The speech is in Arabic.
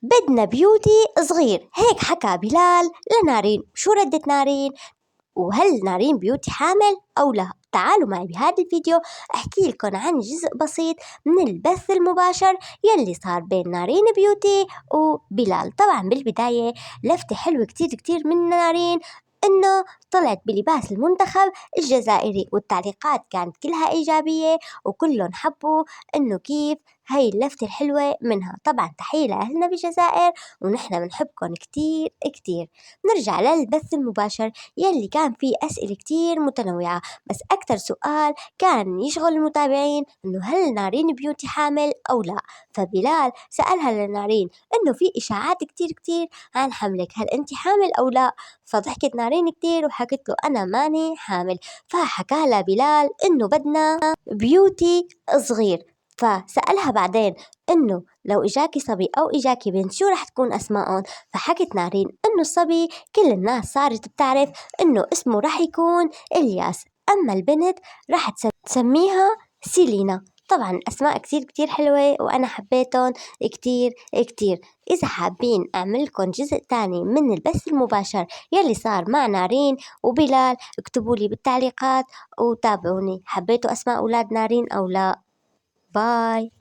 بدنا بيوتي صغير. هيك حكى بلال لنارين. شو ردت نارين؟ وهل نارين بيوتي حامل أو لا؟ تعالوا معي بهذا الفيديو أحكي لكم عن جزء بسيط من البث المباشر يلي صار بين نارين بيوتي وبلال. طبعا بالبداية لفتة حلوة كتير كتير من نارين إنه طلعت بلباس المنتخب الجزائري، والتعليقات كانت كلها إيجابية وكلهم حبوا إنه كيف هاي اللفتة الحلوة منها. طبعا تحية لأهلنا بالجزائر ونحن بنحبكم كتير كتير. نرجع للبث المباشر يلي كان فيه أسئلة كتير متنوعة، بس أكتر سؤال كان يشغل المتابعين إنه هل نارين بيوتي حامل أو لا؟ فبلال سألها لنارين إنه في إشاعات كتير كتير عن حملك، هل أنت حامل أو لا؟ فضحكت نارين كتير وحكت له أنا ماني حامل. فحكى لها بلال إنه بدنا بيوتي صغير. فسألها بعدين إنه لو إجاكي صبي أو إجاكي بنت شو رح تكون أسمائهم؟ فحكت نارين إنه الصبي كل الناس صارت بتعرف إنه اسمه رح يكون إلياس، أما البنت رح تسميها سيلينا. طبعا أسماء كتير كتير حلوة وأنا حبيتهم كتير كتير. إذا حابين أعمل لكم جزء تاني من البث المباشر يلي صار مع نارين وبلال اكتبوا لي بالتعليقات وتابعوني. حبيتوا أسماء أولاد نارين أو لا؟ باي.